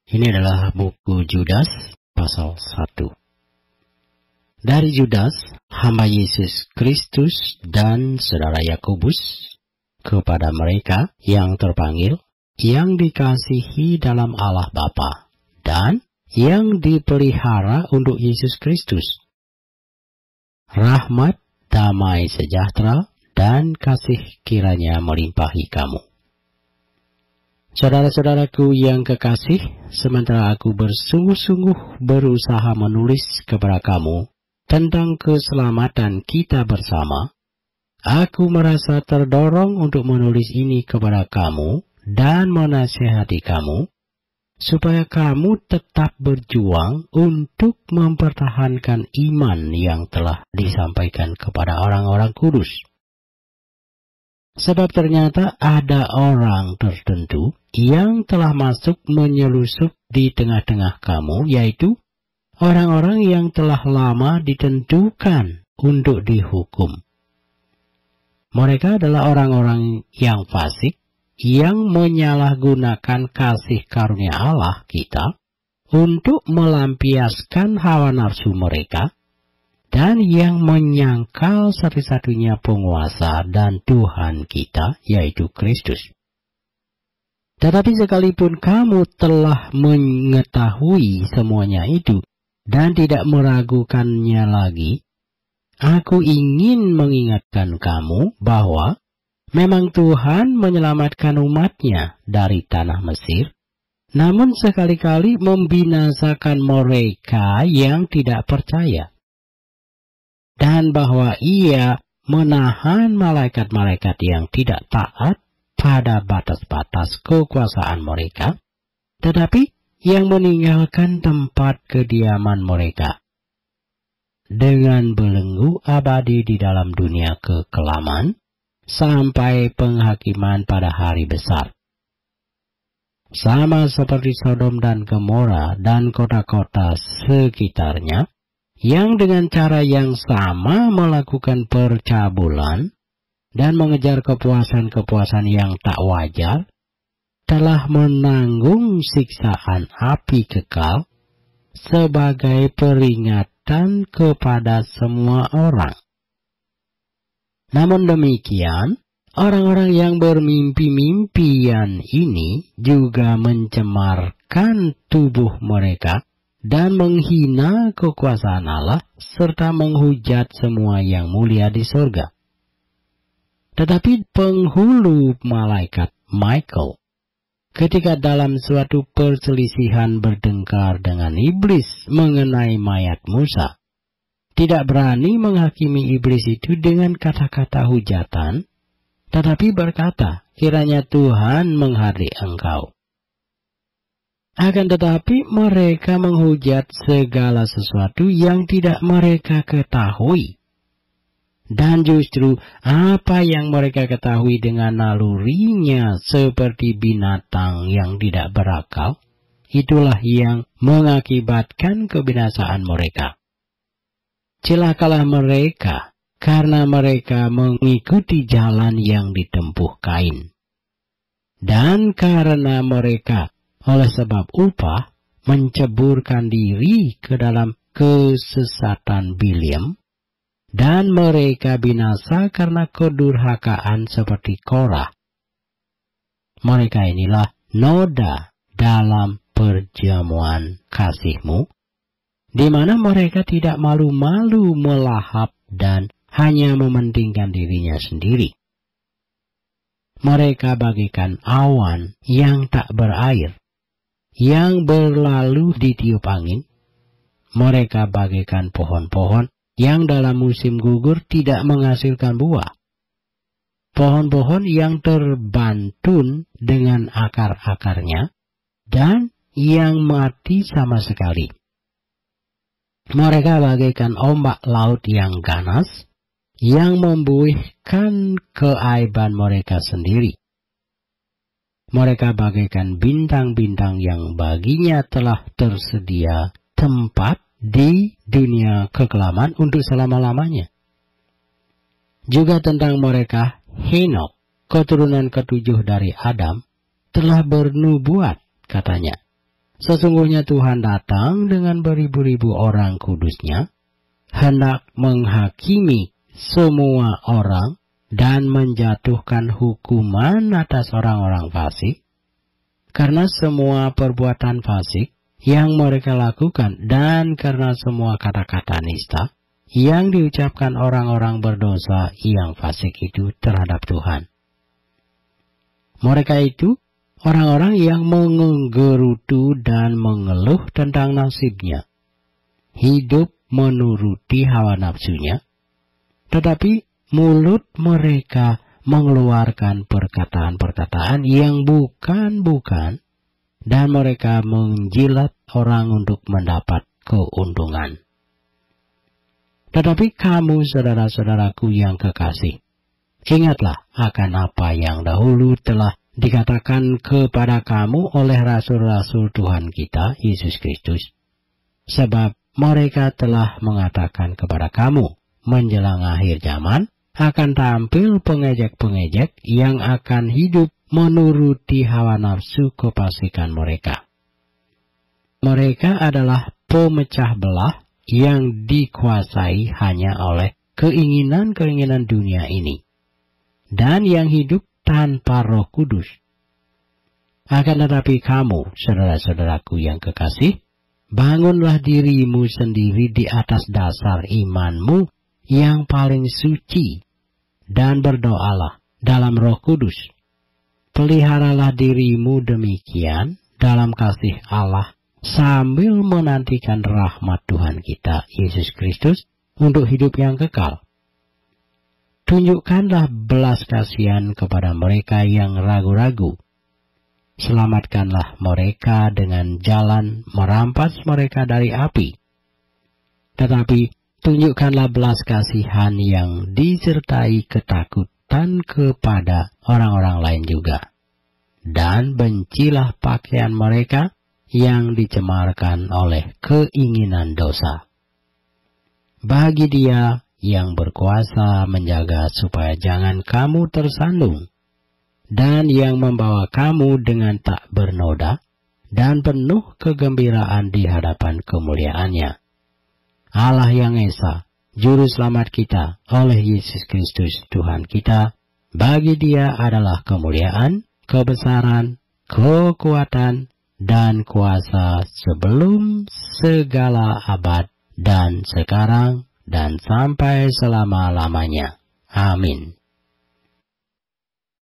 Ini adalah buku Judas pasal 1. Dari Judas, hamba Yesus Kristus dan saudara Yakobus, kepada mereka yang terpanggil, yang dikasihi dalam Allah Bapa, dan yang dipelihara untuk Yesus Kristus. Rahmat, damai sejahtera, dan kasih kiranya melimpahi kamu. Saudara-saudaraku yang kekasih, sementara aku bersungguh-sungguh berusaha menulis kepada kamu tentang keselamatan kita bersama, aku merasa terdorong untuk menulis ini kepada kamu dan menasihati kamu, supaya kamu tetap berjuang untuk mempertahankan iman yang telah disampaikan kepada orang-orang kudus. Sebab ternyata ada orang tertentu yang telah masuk menyelusup di tengah-tengah kamu, yaitu orang-orang yang telah lama ditentukan untuk dihukum. Mereka adalah orang-orang yang fasik, yang menyalahgunakan kasih karunia Allah kita untuk melampiaskan hawa nafsu mereka, dan yang menyangkal satu-satunya penguasa dan Tuhan kita, yaitu Kristus. Tetapi sekalipun kamu telah mengetahui semuanya itu, dan tidak meragukannya lagi, aku ingin mengingatkan kamu bahwa memang Tuhan menyelamatkan umatnya dari tanah Mesir, namun sekali-kali membinasakan mereka yang tidak percaya. Dan bahwa Ia menahan malaikat-malaikat yang tidak taat pada batas-batas kekuasaan mereka, tetapi yang meninggalkan tempat kediaman mereka, dengan belenggu abadi di dalam dunia kekelaman, sampai penghakiman pada hari besar. Sama seperti Sodom dan Gomora dan kota-kota sekitarnya, yang dengan cara yang sama melakukan percabulan dan mengejar kepuasan-kepuasan yang tak wajar, telah menanggung siksaan api kekal sebagai peringatan kepada semua orang. Namun demikian, orang-orang yang bermimpi-mimpian ini juga mencemarkan tubuh mereka dan menghina kekuasaan Allah, serta menghujat semua yang mulia di surga. Tetapi penghulu malaikat Michael, ketika dalam suatu perselisihan bertengkar dengan iblis mengenai mayat Musa, tidak berani menghakimi iblis itu dengan kata-kata hujatan, tetapi berkata, kiranya Tuhan menghardik engkau. Akan tetapi mereka menghujat segala sesuatu yang tidak mereka ketahui. Dan justru apa yang mereka ketahui dengan nalurinya seperti binatang yang tidak berakal, itulah yang mengakibatkan kebinasaan mereka. Celakalah mereka, karena mereka mengikuti jalan yang ditempuh Kain. Dan karena mereka oleh sebab upah menceburkan diri ke dalam kesesatan Biliam, dan mereka binasa karena kedurhakaan seperti Korah. Mereka inilah noda dalam perjamuan kasihmu, di mana mereka tidak malu-malu melahap dan hanya mementingkan dirinya sendiri. Mereka bagaikan awan yang tak berair, yang berlalu ditiup angin. Mereka bagaikan pohon-pohon yang dalam musim gugur tidak menghasilkan buah. Pohon-pohon yang terbantun dengan akar-akarnya dan yang mati sama sekali. Mereka bagaikan ombak laut yang ganas, yang membuihkan keaiban mereka sendiri. Mereka bagaikan bintang-bintang yang baginya telah tersedia tempat di dunia kekelaman untuk selama-lamanya. Juga tentang mereka, Henokh, keturunan ketujuh dari Adam, telah bernubuat, katanya. Sesungguhnya Tuhan datang dengan beribu-ribu orang kudusnya, hendak menghakimi semua orang dan menjatuhkan hukuman atas orang-orang fasik, karena semua perbuatan fasik yang mereka lakukan dan karena semua kata-kata nista yang diucapkan orang-orang berdosa yang fasik itu terhadap Tuhan. Mereka itu orang-orang yang menggerutu dan mengeluh tentang nasibnya, hidup menuruti hawa nafsunya, tetapi mulut mereka mengeluarkan perkataan-perkataan yang bukan-bukan, dan mereka menjilat orang untuk mendapat keuntungan. Tetapi kamu, saudara-saudaraku yang kekasih, ingatlah akan apa yang dahulu telah dikatakan kepada kamu oleh rasul-rasul Tuhan kita, Yesus Kristus. Sebab mereka telah mengatakan kepada kamu, menjelang akhir zaman, akan tampil pengejek-pengejek yang akan hidup menuruti hawa nafsu kefasikan mereka. Mereka adalah pemecah belah yang dikuasai hanya oleh keinginan-keinginan dunia ini, dan yang hidup tanpa Roh Kudus. Akan tetapi kamu, saudara-saudaraku yang kekasih, bangunlah dirimu sendiri di atas dasar imanmu yang paling suci, dan berdoalah dalam Roh Kudus. Peliharalah dirimu demikian dalam kasih Allah, sambil menantikan rahmat Tuhan kita, Yesus Kristus, untuk hidup yang kekal. Tunjukkanlah belas kasihan kepada mereka yang ragu-ragu. Selamatkanlah mereka dengan jalan merampas mereka dari api. Tetapi tunjukkanlah belas kasihan yang disertai ketakutan kepada orang-orang lain juga. Dan bencilah pakaian mereka yang dicemarkan oleh keinginan dosa. Bagi Dia yang berkuasa menjaga supaya jangan kamu tersandung, dan yang membawa kamu dengan tak bernoda dan penuh kegembiraan di hadapan kemuliaan-Nya. Allah yang Esa, Juru Selamat kita, oleh Yesus Kristus Tuhan kita, bagi Dia adalah kemuliaan, kebesaran, kekuatan, dan kuasa sebelum segala abad, dan sekarang, dan sampai selama-lamanya. Amin.